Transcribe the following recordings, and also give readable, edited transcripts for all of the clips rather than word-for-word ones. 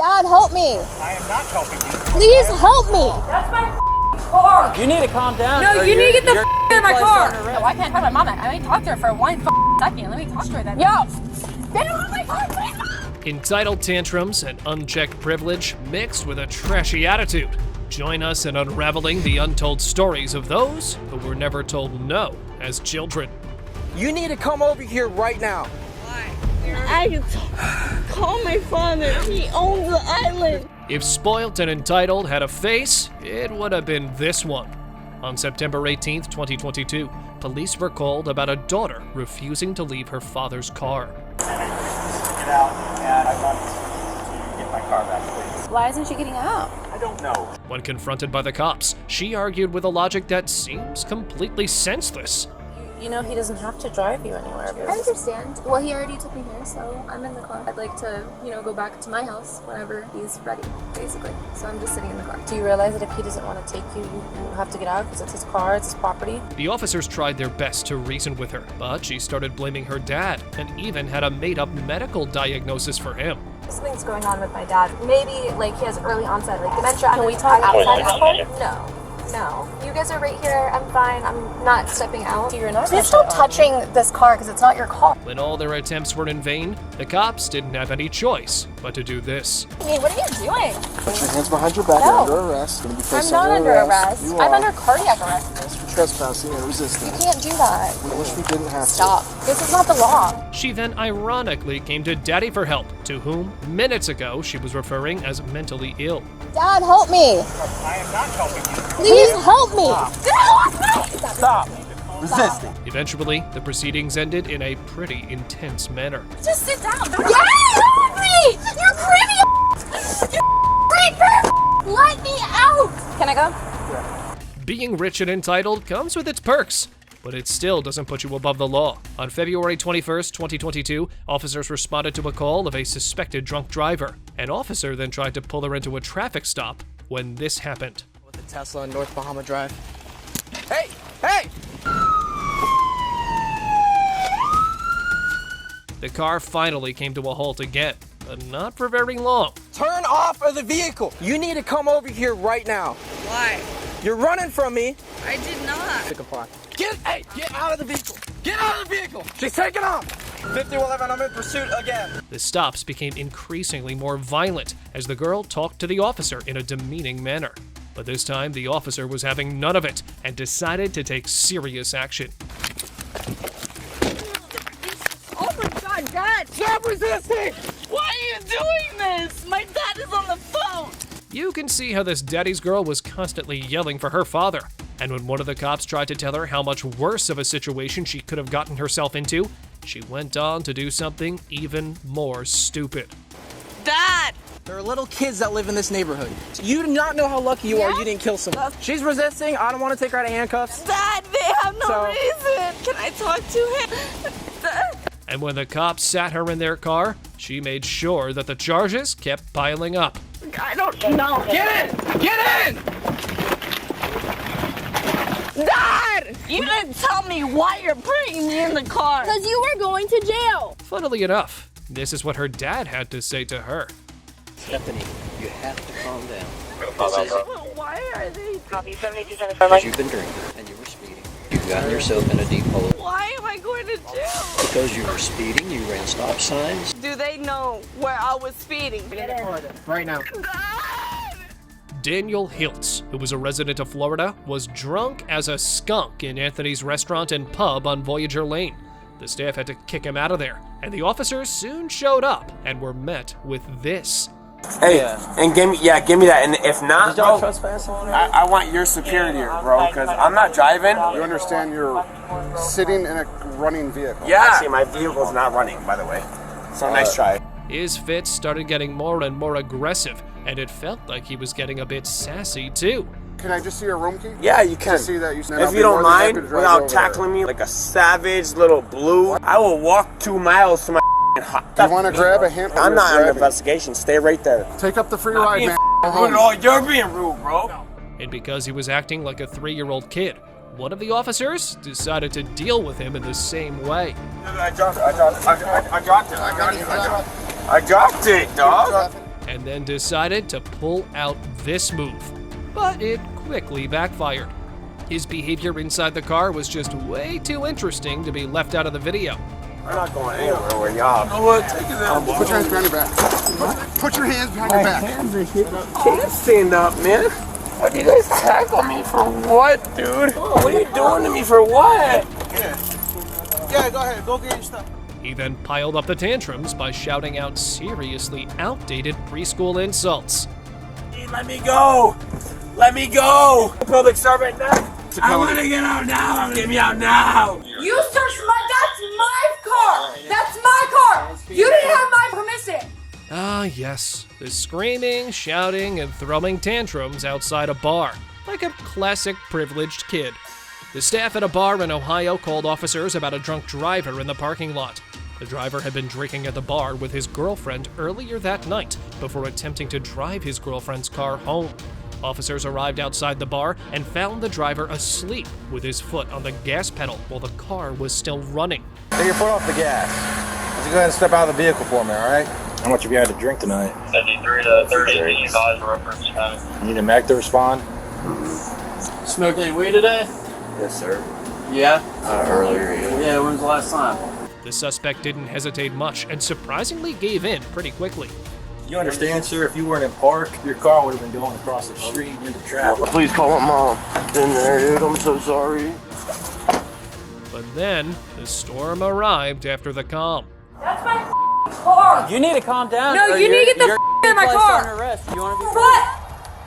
Dad, help me. I am not helping you. Please help me. That's my car. You need to calm down. No, you need to get the out of my car. No, I can't talk to my mom. I need to talk to her for one second. Let me talk to her then. Yo, Get out of my car, please. Entitled tantrums and unchecked privilege mixed with a trashy attitude. Join us in unraveling the untold stories of those who were never told no as children. You need to come over here right now. I call my father. He owns the island. If Spoilt and Entitled had a face, it would have been this one. On September 18th, 2022, police were called about a daughter refusing to leave her father's car. Get out, and I want to get my car back, please. Why isn't she getting out? I don't know. When confronted by the cops, she argued with a logic that seems completely senseless. You know he doesn't have to drive you anywhere. I understand. Well, he already took me here, so I'm in the car. I'd like to, go back to my house whenever he's ready, basically. So I'm just sitting in the car. Do you realize that if he doesn't want to take you, you have to get out because it's his car, it's his property? The officers tried their best to reason with her, but she started blaming her dad and even had a made-up medical diagnosis for him. Something's going on with my dad. Maybe, he has early onset, dementia. Can we talk outside? No. You guys are right here. I'm fine. I'm not stepping out. You're not. Please stop touching this car because it's not your car. When all their attempts were in vain, the cops didn't have any choice but to do this. Hey, what are you doing? Put your hands behind your back. No. You're under arrest. Gonna be I'm placed not under arrest. You I'm are. under cardiac arrest. That's for trespassing and resisting. You can't do that. We wish we didn't have Stop. This is not the law. She then ironically came to Daddy for help, to whom, minutes ago, she was referring as mentally ill. Dad, help me. I am not helping you. Please help me. Stop. Resisting. Eventually, the proceedings ended in a pretty intense manner. Just sit down. Get off me! You creepy! You creeper! Let me out! Can I go? Being rich and entitled comes with its perks, but it still doesn't put you above the law. On February 21st, 2022, officers responded to a call of a suspected drunk driver. An officer then tried to pull her into a traffic stop when this happened. With the Tesla on North Bahama Drive. Hey! Hey! The car finally came to a halt again, but not for very long. Turn off of the vehicle. You need to come over here right now. Why? You're running from me. I did not. To comply. Get out of the vehicle. Get out of the vehicle. She's taking off. 5111, I'm in pursuit again. The stops became increasingly more violent as the girl talked to the officer in a demeaning manner. But this time, the officer was having none of it and decided to take serious action. Oh my God, Dad! Stop resisting! Why are you doing this? My dad is on the phone. You can see how this daddy's girl was constantly yelling for her father. And when one of the cops tried to tell her how much worse of a situation she could have gotten herself into, she went on to do something even more stupid. Dad! There are little kids that live in this neighborhood. You do not know how lucky you are you didn't kill someone. She's resisting. I don't want to take her out of handcuffs. Dad, they have no reason. Can I talk to him? Dad. And when the cops sat her in their car, she made sure that the charges kept piling up. I don't know. Get in! Get in! Dad! You didn't tell me why you're bringing me in the car. Because you were going to jail. Funnily enough, this is what her dad had to say to her. Stephanie, you have to calm down. Why are they? Because you've been drinking and you were speeding. You've gotten yourself in a deep hole. Why am I going to jail? Because you were speeding, you ran stop signs. Do they know where I was speeding? Right now. Dad! Daniel Hiltz, who was a resident of Florida, was drunk as a skunk in Anthony's restaurant and pub on Voyager Lane. The staff had to kick him out of there, and the officers soon showed up and were met with this. Hey, and give me that. And if not, bro, I want your security, bro, because I'm not driving. You understand you're sitting in a running vehicle. Yeah. See, my vehicle's not running, by the way. So nice try. His fits started getting more and more aggressive, and it felt like he was getting a bit sassy too. Can I just see your room key? Yeah, you can. Just see that If you don't mind, without tackling me like a savage little blue, I will walk 2 miles to my hot. Do you want to grab a hand? I'm not under investigation. Stay right there. Take up the free ride, man. Oh, you're being rude, bro. And because he was acting like a 3-year-old kid, one of the officers decided to deal with him in the same way. I dropped it, dog. and then decided to pull out this move. But it quickly backfired. His behavior inside the car was just way too interesting to be left out of the video. I'm not going anywhere where y'all. You know what? Take it out. Put your hands behind your back. Put your hands behind your back. Hands are here. Can't stand up, man. What do you guys tackle me for what, dude? What are you doing to me for what? Yeah, go ahead. Go get your stuff. He then piled up the tantrums by shouting out seriously outdated preschool insults. Let me go. Let me go. Public servant now. I want to get out now. Get me out now. You searched that's my car! That's my car! You didn't have my permission! Ah, yes, the screaming, shouting, and throwing tantrums outside a bar, like a classic privileged kid. The staff at a bar in Ohio called officers about a drunk driver in the parking lot. The driver had been drinking at the bar with his girlfriend earlier that night before attempting to drive his girlfriend's car home. Officers arrived outside the bar and found the driver asleep with his foot on the gas pedal while the car was still running. Take your foot off the gas. Just go ahead and step out of the vehicle for me, all right? How much have you had to drink tonight? 73 to 30, advise reference time. You need a mech to respond? Smoked any weed today? Yes, sir. Yeah? Earlier, yeah. Yeah, when was the last time? The suspect didn't hesitate much and surprisingly gave in pretty quickly. You understand, sir, if you weren't in park, your car would have been going across the street into traffic. Please call my mom. Been there, dude. I'm so sorry. But then, the storm arrived after the calm. That's my car! You need to calm down. No, you need to get the out of my car! Arrest. You want to be What?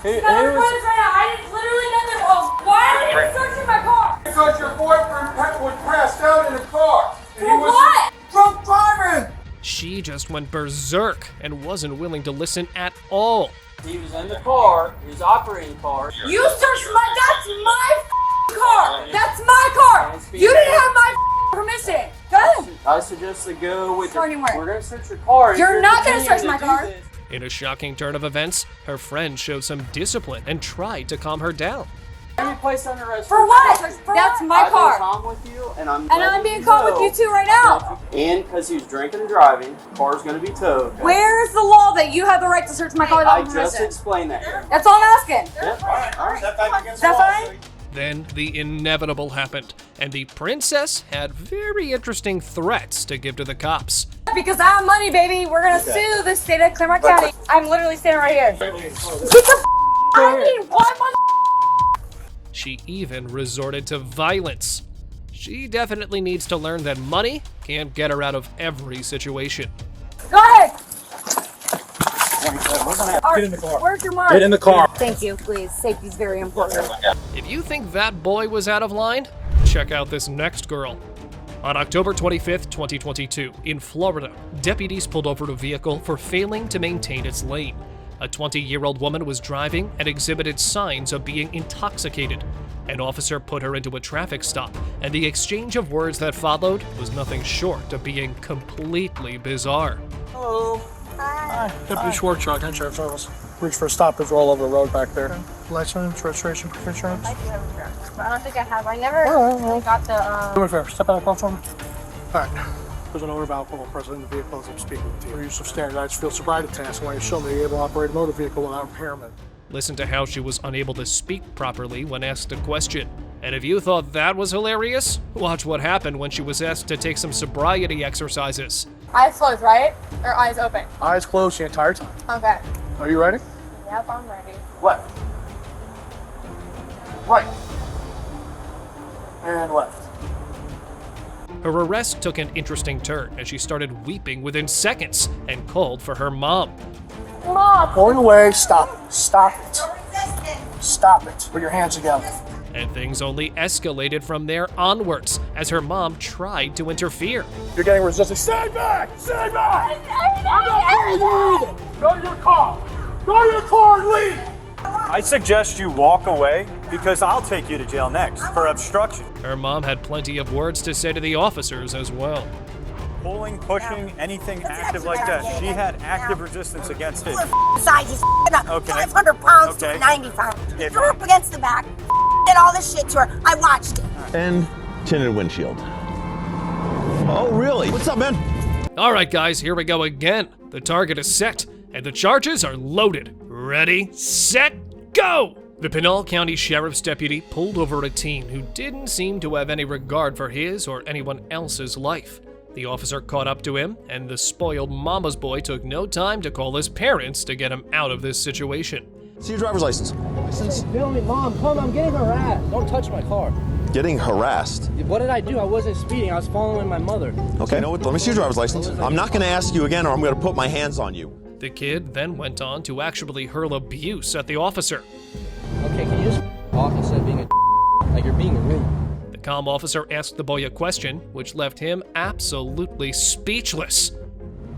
Who No, was... right now. I didn't literally nothing wrong. Why are you searching my car? Because your boyfriend was passed out in the car. For what? Drunk driving. She just went berserk and wasn't willing to listen at all. He was in the car. He was operating the car. You searched that's my car! That's my car! You didn't have my permission! Go ahead! I suggest to go with Go anywhere. We're going to search your car. You're not going to search my car! In a shocking turn of events, her friend showed some discipline and tried to calm her down. Be placed under arrest For what? That's my car! I'm with you, and I'm being caught with you too right now! And because he was drinking and driving, the car's going to be towed. Where's the law that you have the right to search my car without I just permission? explained that. That's all I'm asking. Yep. All right. Is that fine? Then the inevitable happened, and the princess had very interesting threats to give to the cops. Because I have money, baby. We're gonna sue the state of Claremont County. I'm literally standing right here. Get the out of me! Why, mother? She even resorted to violence. She definitely needs to learn that money can't get her out of every situation. Go ahead. Get in the car. Where's your mark? Get in the car. Thank you, please. Safety is very important. If you think that boy was out of line, check out this next girl. On October 25th, 2022, in Florida, deputies pulled over a vehicle for failing to maintain its lane. A 20-year-old woman was driving and exhibited signs of being intoxicated. An officer put her into a traffic stop, and the exchange of words that followed was nothing short of being completely bizarre. Hello. Hi. Deputy Schwartz, County Sheriff's Office. Reach for a stoppage all over the road back there. License, registration, proof of insurance. I do have insurance, but I don't think I have. I never got the. Do me a favor. Step out of the car for me. All right. There's an odor of alcohol present in the vehicle as I'm speaking with you. For use of standardized field sobriety tests, when you show me you're able to operate a motor vehicle without impairment. Listen to how she was unable to speak properly when asked a question. And if you thought that was hilarious, watch what happened when she was asked to take some sobriety exercises. Eyes closed, right? Or eyes open? Eyes closed the entire time. Okay. Are you ready? Yep, I'm ready. Left. Right. And left. Her arrest took an interesting turn as she started weeping within seconds and called for her mom. Mom! Going away. Stop it. Stop it. Stop it. Put your hands together. And things only escalated from there onwards as her mom tried to interfere. You're getting resistance. Stand back! Stand back! I'm not leaving! Go to your car! Go to your car and leave! I suggest you walk away because I'll take you to jail next for obstruction. Her mom had plenty of words to say to the officers as well. Pulling, pushing, anything active like that. She had active resistance against it. Size, he's up Okay. 500 pounds Okay. to 90 pounds. He If- threw her up against the back, did all this shit to her. I watched it. And tinted windshield. Oh, really? What's up, man? All right, guys, here we go again. The target is set. and the charges are loaded. Ready, set, go! The Pinal County Sheriff's deputy pulled over a teen who didn't seem to have any regard for his or anyone else's life. The officer caught up to him, and the spoiled mama's boy took no time to call his parents to get him out of this situation. See your driver's license. Feel me, Mom. Come, I'm getting harassed. Don't touch my car. Getting harassed. What did I do? I wasn't speeding. I was following my mother. Okay, no, let me see your driver's license. I'm not going to ask you again or I'm going to put my hands on you. The kid then went on to actually hurl abuse at the officer. Okay, can you just off instead of being a like you're being rude? The calm officer asked the boy a question, which left him absolutely speechless.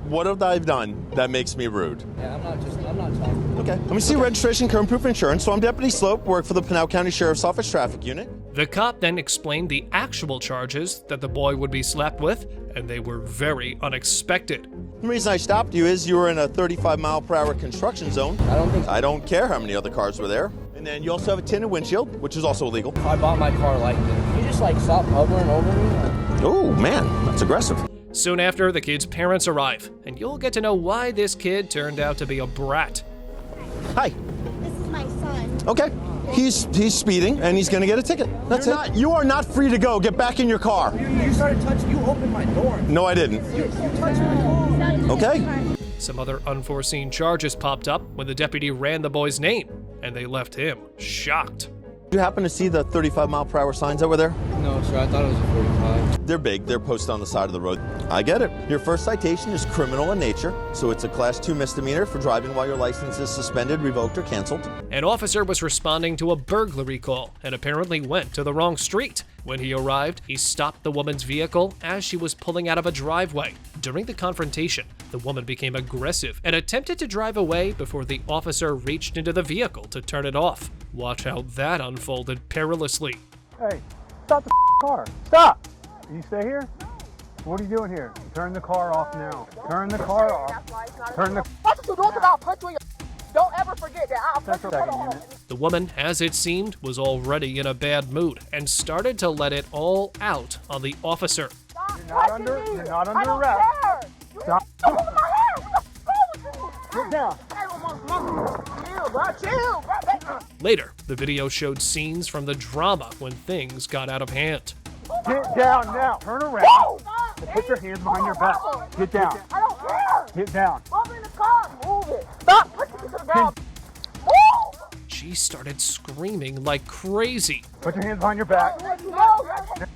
What have I done that makes me rude? Yeah, I'm not talking. Okay, let me see registration, current proof of insurance. So I'm Deputy Slope, work for the Pinal County Sheriff's Office Traffic Unit. The cop then explained the actual charges that the boy would be slapped with, and they were very unexpected. The reason I stopped you is you were in a 35-mile-per-hour construction zone. I don't care how many other cars were there. And then you also have a tinted windshield, which is also illegal. I bought my car like this. Can you just like stop hovering over me? Oh, man, that's aggressive. Soon after, the kid's parents arrive, and you'll get to know why this kid turned out to be a brat. Hi. This is my son. Okay. He's speeding, and he's going to get a ticket. That's it. You are not free to go. Get back in your car. You started touching. You opened my door. No, I didn't. You touched my car. Okay. Some other unforeseen charges popped up when the deputy ran the boy's name, and they left him shocked. Did you happen to see the 35-mile-per-hour signs that were there? No, sir. I thought it was a 45. They're big. They're posted on the side of the road. I get it. Your first citation is criminal in nature, so it's a Class 2 misdemeanor for driving while your license is suspended, revoked, or canceled. An officer was responding to a burglary call and apparently went to the wrong street. When he arrived, he stopped the woman's vehicle as she was pulling out of a driveway. During the confrontation, the woman became aggressive and attempted to drive away before the officer reached into the vehicle to turn it off. Watch how that unfolded perilously. Hey, stop the car. Stop! Can you stay here? What are you doing here? Turn the car off now. Turn the car off. Turn the... Don't ever forget that. I'll put you on. The woman, as it seemed, was already in a bad mood and started to let it all out on the officer. You're not under arrest. Stop. Get down. Later, the video showed scenes from the drama when things got out of hand. Get down now. Turn around. And put your hands behind your back. Get down. I don't care. Get down. I'm in the car. Move it. Stop pushing me to the ground. Move. She started screaming like crazy. Put your hands behind your back. Move. Hand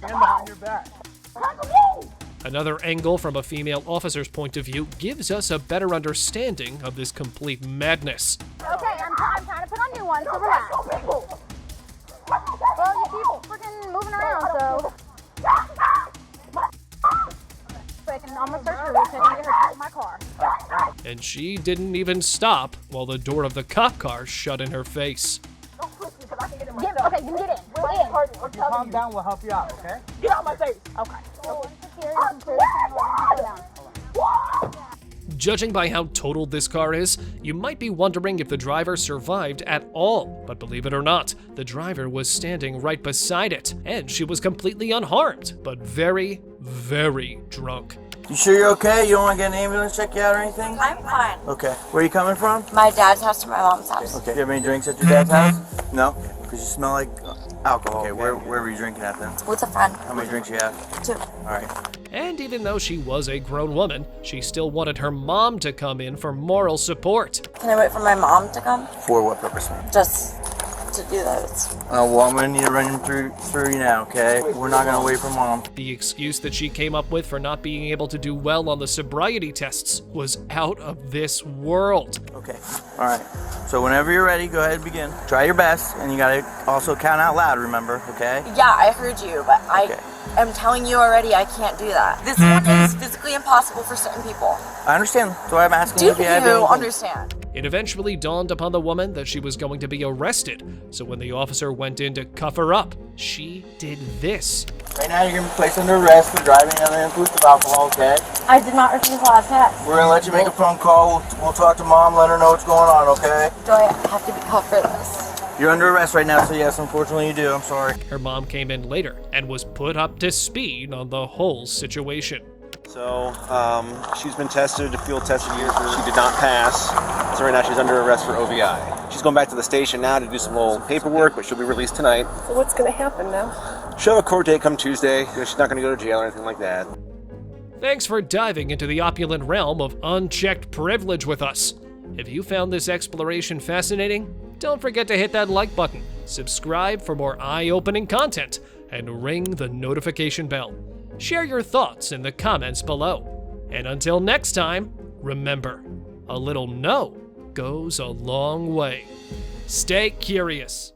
behind your back. Another angle from a female officer's point of view gives us a better understanding of this complete madness. Okay, I'm trying to put on new ones, so relax. Well, you keep freaking moving around, so. I'm gonna search your route so I can get her out of my car. And she didn't even stop while the door of the cop car shut in her face. Okay, then get in. We're in. Calm down, we'll help you out, okay? Get out of my face. Okay. Judging by how totaled this car is, you might be wondering if the driver survived at all. But believe it or not, the driver was standing right beside it, and she was completely unharmed, but very, very drunk. You sure you're okay? You don't want to get an ambulance check you out or anything? I'm fine. Okay. Where are you coming from? My dad's house to my mom's house. Okay. You have any drinks at your dad's house? No? Because you smell like alcohol. Okay, where were you drinking at then? With a friend. How many drinks you have? 2. Alright. And even though she was a grown woman, she still wanted her mom to come in for moral support. Can I wait for my mom to come? For what purpose? Just to do that. Well, I'm going to need to run through you now, okay? We're not going to wait for mom. The excuse that she came up with for not being able to do well on the sobriety tests was out of this world. Okay. Alright. So whenever you're ready, go ahead and begin. Try your best, and you got to also count out loud, remember, okay? Yeah, I heard you, but I'm telling you already I can't do that. This one is physically impossible for certain people. I understand. That's why I'm asking Do if you have you anything. understand? It eventually dawned upon the woman that she was going to be arrested, so when the officer went in to cuff her up, she did this. Right now, you're going to be placed under arrest for driving under the influence of alcohol, okay? I did not refuse the last test. We're going to let you make a phone call. We'll talk to mom, let her know what's going on, okay? Do I have to be cuffed for this? You're under arrest right now, so yes, unfortunately you do. I'm sorry. Her mom came in later and was put up to speed on the whole situation. So, she's been tested, field tested here. She did not pass. So right now she's under arrest for OVI. She's going back to the station now to do some little paperwork, but she'll be released tonight. So what's going to happen now? She'll have a court date come Tuesday. She's not going to go to jail or anything like that. Thanks for diving into the opulent realm of unchecked privilege with us. If you found this exploration fascinating, don't forget to hit that like button, subscribe for more eye-opening content, and ring the notification bell. Share your thoughts in the comments below. And until next time, remember, a little no goes a long way. Stay curious.